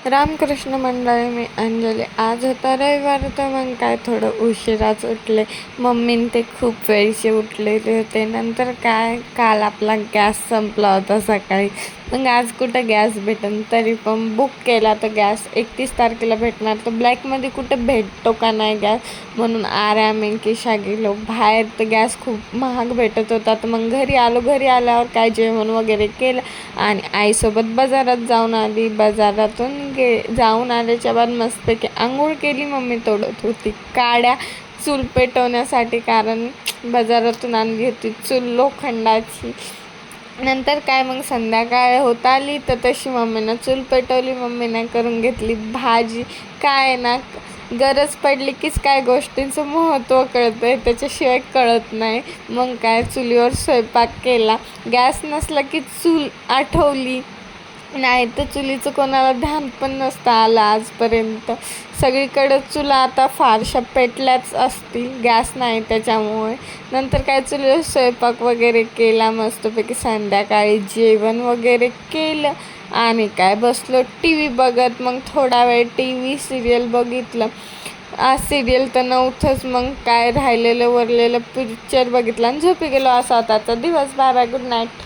रामकृष्ण मंडळी, मी अंजली. आज होता रविवार, तर मग काय थोडं उशिराच उठले. मम्मीन ते खूप वेळचे उठलेले होते. नंतर काय, काल आपला गॅस संपला होता सकाळी. मग आज कुठं गॅस भेटेन, तरी पण बुक केला तर गॅस 31 तारखेला भेटणार. तर ब्लॅकमध्ये कुठं भेटतो का नाही गॅस, म्हणून आरामेंकीशा गेलो बाहेर. तर गॅस खूप महाग भेटत होता. तर मग घरी आलो. घरी आल्यावर काय जेवण वगैरे केलं आणि आईसोबत बाजारात जाऊन आली. बाजारातून जाऊन आल्याच्या बाद मस्तपैकी आंघोळ केली. मम्मी तोडत होती काड्या चूल पेटवण्यासाठी, कारण बाजारातून आणली होती चूल लोखंडाची. नंतर काय, मग संध्याकाळ होत आली तर तशी मम्मीनं चूल पेटवली. मम्मीनं करून घेतली भाजी. काय ना, गरज पडली कीच काय गोष्टींचं महत्त्व कळतं आहे, त्याच्याशिवाय कळत नाही. मग काय, चुलीवर स्वयंपाक केला. गॅस नसला की चूल आठवली नाही, तर चुलीचं कोणाला ध्यान पण नसतं आलं आजपर्यंत. सगळीकडे चुला आता फारशा पेटल्याच असतील, गॅस नाही त्याच्यामुळे. नंतर काय, चुलीवर स्वयंपाक वगैरे केला मस्तपैकी. संध्याकाळी जेवण वगैरे केलं आणि काय बसलो टी व्ही बघत. मग थोडा वेळ टी व्ही सिरियल बघितलं. आज सिरियल तर नव्हतंच. मग काय, राहिलेलं वरलेलं पिक्चर बघितलं आणि झोपी गेलो. असा होता आजचा दिवस. Bye bye, good night.